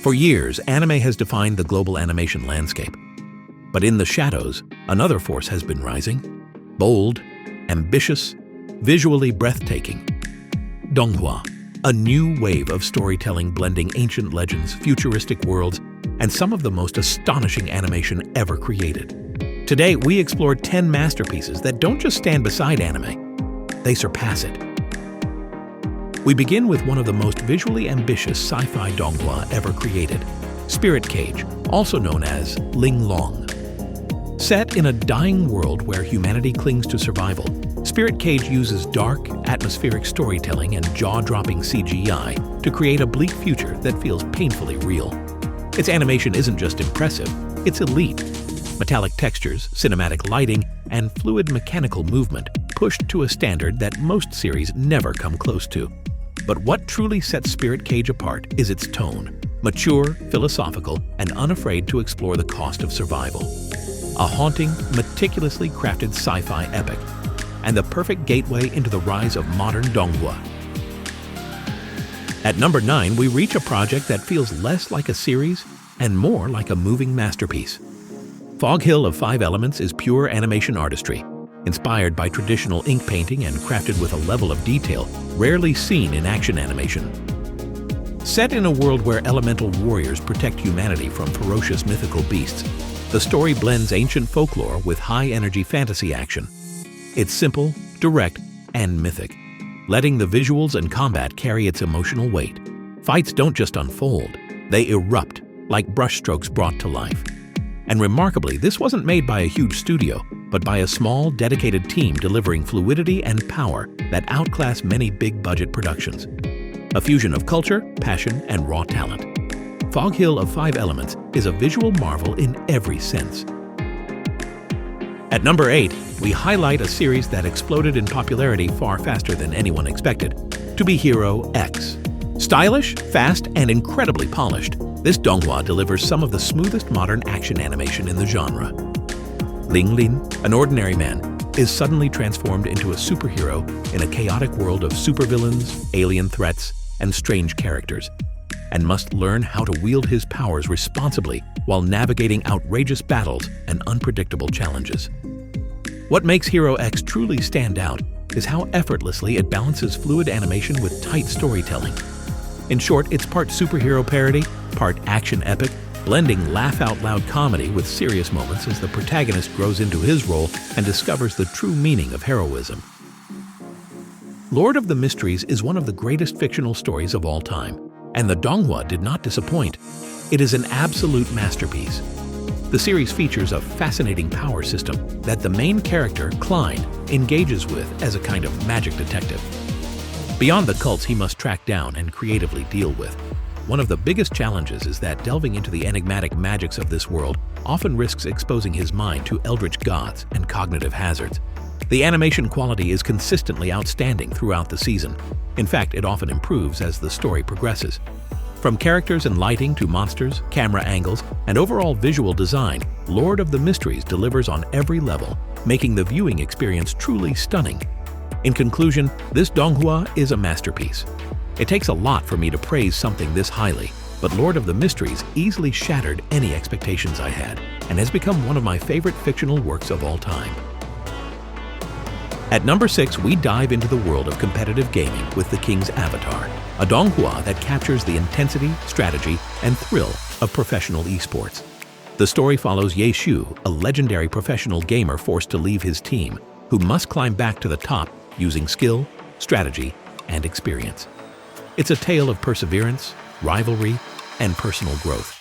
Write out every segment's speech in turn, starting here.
For years, anime has defined the global animation landscape. But in the shadows, another force has been rising. Bold, ambitious, visually breathtaking. Donghua, a new wave of storytelling blending ancient legends, futuristic worlds, and some of the most astonishing animation ever created. Today, we explore 10 masterpieces that don't just stand beside anime, they surpass it. We begin with one of the most visually ambitious sci-fi donghua ever created, Spirit Cage, also known as Ling Long. Set in a dying world where humanity clings to survival, Spirit Cage uses dark, atmospheric storytelling and jaw-dropping CGI to create a bleak future that feels painfully real. Its animation isn't just impressive, it's elite. Metallic textures, cinematic lighting, and fluid mechanical movement pushed to a standard that most series never come close to. But what truly sets Spirit Cage apart is its tone, mature, philosophical, and unafraid to explore the cost of survival. A haunting, meticulously crafted sci-fi epic, and the perfect gateway into the rise of modern donghua. At number 9, we reach a project that feels less like a series and more like a moving masterpiece. Fog Hill of 5 Elements is pure animation artistry, inspired by traditional ink painting and crafted with a level of detail rarely seen in action animation. Set in a world where elemental warriors protect humanity from ferocious mythical beasts, the story blends ancient folklore with high-energy fantasy action. It's simple, direct, and mythic, letting the visuals and combat carry its emotional weight. Fights don't just unfold, they erupt like brushstrokes brought to life. And remarkably, this wasn't made by a huge studio, but by a small, dedicated team delivering fluidity and power that outclass many big-budget productions. A fusion of culture, passion, and raw talent. Fog Hill of 5 Elements is a visual marvel in every sense. At number 8, we highlight a series that exploded in popularity far faster than anyone expected, Donghua-X. Stylish, fast, and incredibly polished, this donghua delivers some of the smoothest modern action animation in the genre. Ling Lin, an ordinary man, is suddenly transformed into a superhero in a chaotic world of supervillains, alien threats, and strange characters, and must learn how to wield his powers responsibly while navigating outrageous battles and unpredictable challenges. What makes Hero X truly stand out is how effortlessly it balances fluid animation with tight storytelling. In short, it's part superhero parody, part action epic, blending laugh-out-loud comedy with serious moments as the protagonist grows into his role and discovers the true meaning of heroism. Lord of the Mysteries is one of the greatest fictional stories of all time, and the donghua did not disappoint. It is an absolute masterpiece. The series features a fascinating power system that the main character, Klein, engages with as a kind of magic detective. Beyond the cults he must track down and creatively deal with, one of the biggest challenges is that delving into the enigmatic magics of this world often risks exposing his mind to eldritch gods and cognitive hazards. The animation quality is consistently outstanding throughout the season. In fact, it often improves as the story progresses. From characters and lighting to monsters, camera angles, and overall visual design, Lord of the Mysteries delivers on every level, making the viewing experience truly stunning. In conclusion, this donghua is a masterpiece. It takes a lot for me to praise something this highly, but Lord of the Mysteries easily shattered any expectations I had and has become one of my favorite fictional works of all time. At number 6, we dive into the world of competitive gaming with The King's Avatar, a donghua that captures the intensity, strategy, and thrill of professional esports. The story follows Ye Shu, a legendary professional gamer forced to leave his team, who must climb back to the top using skill, strategy, and experience. It's a tale of perseverance, rivalry, and personal growth.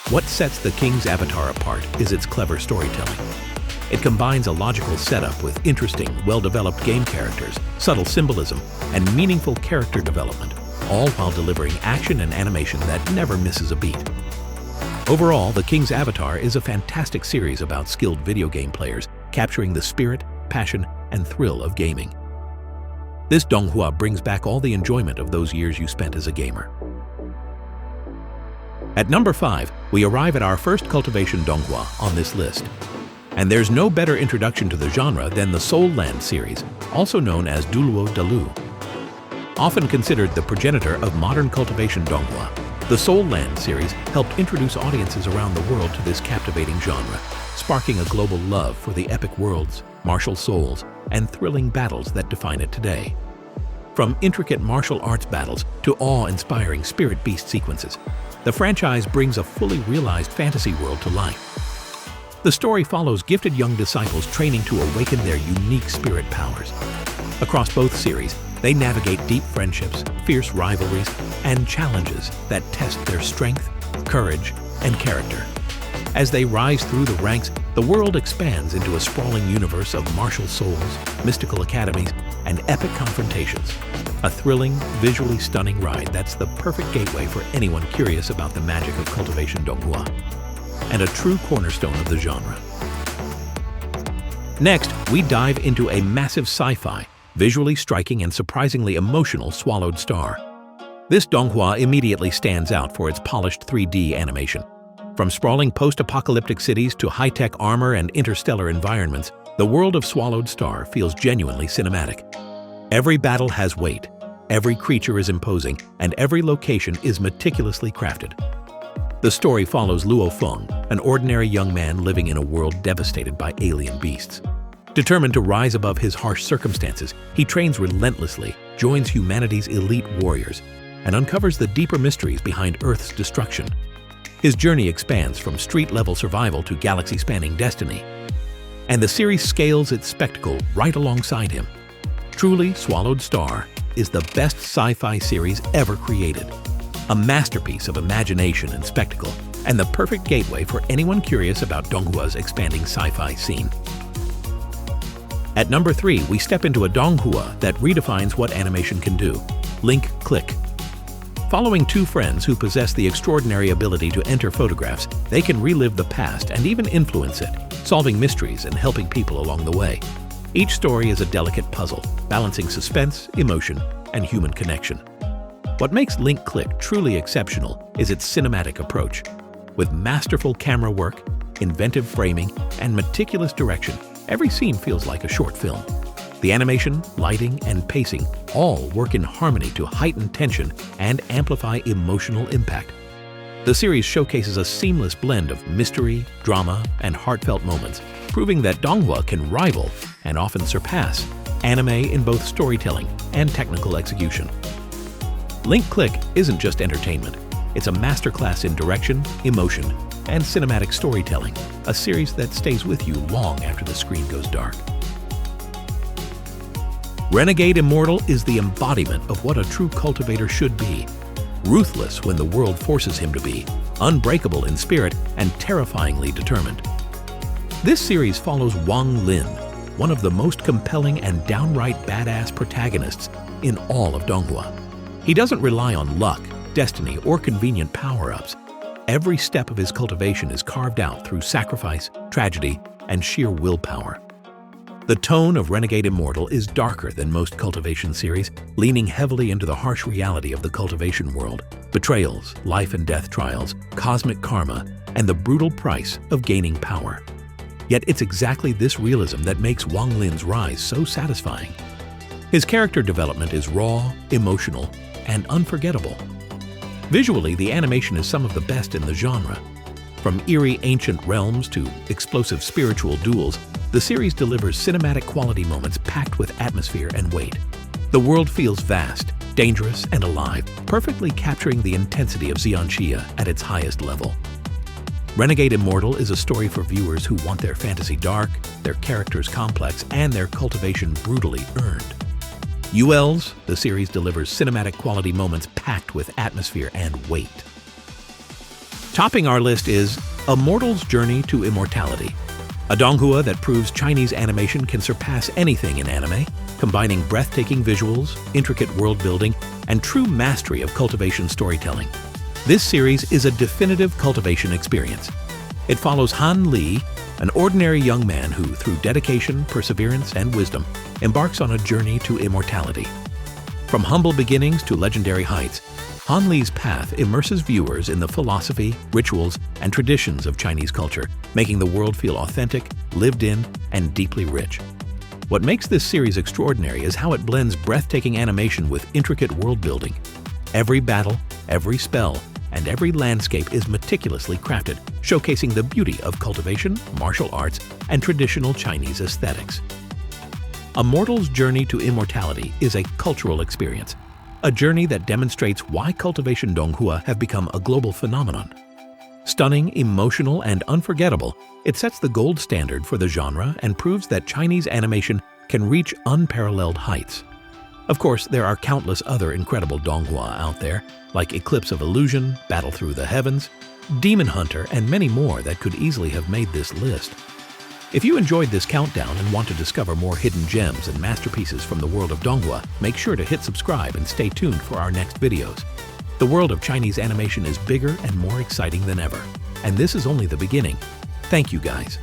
What sets The King's Avatar apart is its clever storytelling. It combines a logical setup with interesting, well-developed game characters, subtle symbolism, and meaningful character development, all while delivering action and animation that never misses a beat. Overall, The King's Avatar is a fantastic series about skilled video game players capturing the spirit, passion, and thrill of gaming. This donghua brings back all the enjoyment of those years you spent as a gamer. At number 5, we arrive at our first cultivation donghua on this list. And there's no better introduction to the genre than the Soul Land series, also known as Duluo Dalu. Often considered the progenitor of modern cultivation donghua, The Soul Land series helped introduce audiences around the world to this captivating genre, sparking a global love for the epic worlds, martial souls, and thrilling battles that define it today. From intricate martial arts battles to awe-inspiring spirit beast sequences, the franchise brings a fully realized fantasy world to life. The story follows gifted young disciples training to awaken their unique spirit powers. Across both series, they navigate deep friendships, fierce rivalries, and challenges that test their strength, courage, and character. As they rise through the ranks, the world expands into a sprawling universe of martial souls, mystical academies, and epic confrontations. A thrilling, visually stunning ride that's the perfect gateway for anyone curious about the magic of cultivation Donghua, and a true cornerstone of the genre. Next, we dive into a massive sci-fi, visually striking and surprisingly emotional Swallowed Star. This Donghua immediately stands out for its polished 3D animation. From sprawling post-apocalyptic cities to high-tech armor and interstellar environments, the world of Swallowed Star feels genuinely cinematic. Every battle has weight, every creature is imposing, and every location is meticulously crafted. The story follows Luo Feng, an ordinary young man living in a world devastated by alien beasts. Determined to rise above his harsh circumstances, he trains relentlessly, joins humanity's elite warriors, and uncovers the deeper mysteries behind Earth's destruction. His journey expands from street-level survival to galaxy-spanning destiny, and the series scales its spectacle right alongside him. Truly, Swallowed Star is the best sci-fi series ever created, a masterpiece of imagination and spectacle, and the perfect gateway for anyone curious about Donghua's expanding sci-fi scene. At number 3, we step into a Donghua that redefines what animation can do: Link Click. Following two friends who possess the extraordinary ability to enter photographs, they can relive the past and even influence it, solving mysteries and helping people along the way. Each story is a delicate puzzle, balancing suspense, emotion, and human connection. What makes Link Click truly exceptional is its cinematic approach. With masterful camera work, inventive framing, and meticulous direction, every scene feels like a short film. The animation, lighting, and pacing all work in harmony to heighten tension and amplify emotional impact. The series showcases a seamless blend of mystery, drama, and heartfelt moments, proving that Donghua can rival, and often surpass, anime in both storytelling and technical execution. Link Click isn't just entertainment. It's a masterclass in direction, emotion, and cinematic storytelling, a series that stays with you long after the screen goes dark. Renegade Immortal is the embodiment of what a true cultivator should be. Ruthless when the world forces him to be, unbreakable in spirit, and terrifyingly determined. This series follows Wang Lin, one of the most compelling and downright badass protagonists in all of Donghua. He doesn't rely on luck, destiny, or convenient power-ups. Every step of his cultivation is carved out through sacrifice, tragedy, and sheer willpower. The tone of Renegade Immortal is darker than most cultivation series, leaning heavily into the harsh reality of the cultivation world: betrayals, life and death trials, cosmic karma, and the brutal price of gaining power. Yet it's exactly this realism that makes Wang Lin's rise so satisfying. His character development is raw, emotional, and unforgettable. Visually, the animation is some of the best in the genre. From eerie ancient realms to explosive spiritual duels, the series delivers cinematic quality moments packed with atmosphere and weight. The world feels vast, dangerous, and alive, perfectly capturing the intensity of Xianxia at its highest level. Renegade Immortal is a story for viewers who want their fantasy dark, their characters complex, and their cultivation brutally earned. ULs, the series delivers cinematic quality moments packed with atmosphere and weight. Topping our list is A Mortal's Journey to Immortality, a Donghua that proves Chinese animation can surpass anything in anime, combining breathtaking visuals, intricate world building, and true mastery of cultivation storytelling. This series is a definitive cultivation experience. It follows Han Li, an ordinary young man who, through dedication, perseverance, and wisdom, embarks on a journey to immortality. From humble beginnings to legendary heights, Han Li's path immerses viewers in the philosophy, rituals, and traditions of Chinese culture, making the world feel authentic, lived in, and deeply rich. What makes this series extraordinary is how it blends breathtaking animation with intricate world building. Every battle, every spell, and every landscape is meticulously crafted, showcasing the beauty of cultivation, martial arts, and traditional Chinese aesthetics. A mortal's journey to immortality is a cultural experience, a journey that demonstrates why cultivation Donghua have become a global phenomenon. Stunning, emotional, and unforgettable, it sets the gold standard for the genre and proves that Chinese animation can reach unparalleled heights. Of course, there are countless other incredible Donghua out there, like Eclipse of Illusion, Battle Through the Heavens, Demon Hunter, and many more that could easily have made this list. If you enjoyed this countdown and want to discover more hidden gems and masterpieces from the world of Donghua, make sure to hit subscribe and stay tuned for our next videos. The world of Chinese animation is bigger and more exciting than ever, and this is only the beginning. Thank you guys.